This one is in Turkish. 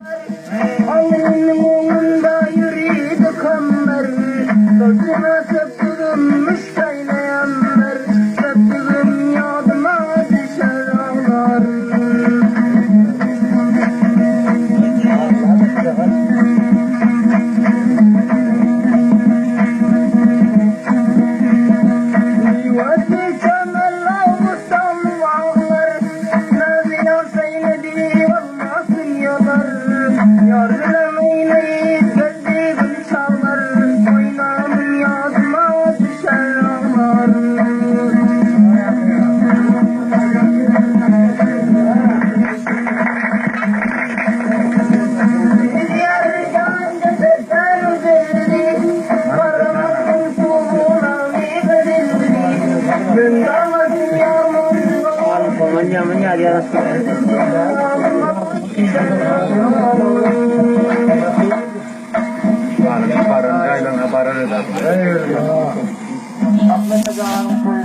Alnının yolunda yürüdü kamber, sözüme söktürülmüş kaynayanlar, söktürüm yadıma düşer ağlar. Yuvası çömerler mustan bağlar, nazıya seyledi olmasın yalar. Yardım eyleyin gözlüğüm çalar, oynamın yadıma düşer ağlar. Diğer canca sesler üzerdi, paramakın soğuğuna verildi. Gündamın yağmurlu Para, para, para, para, para.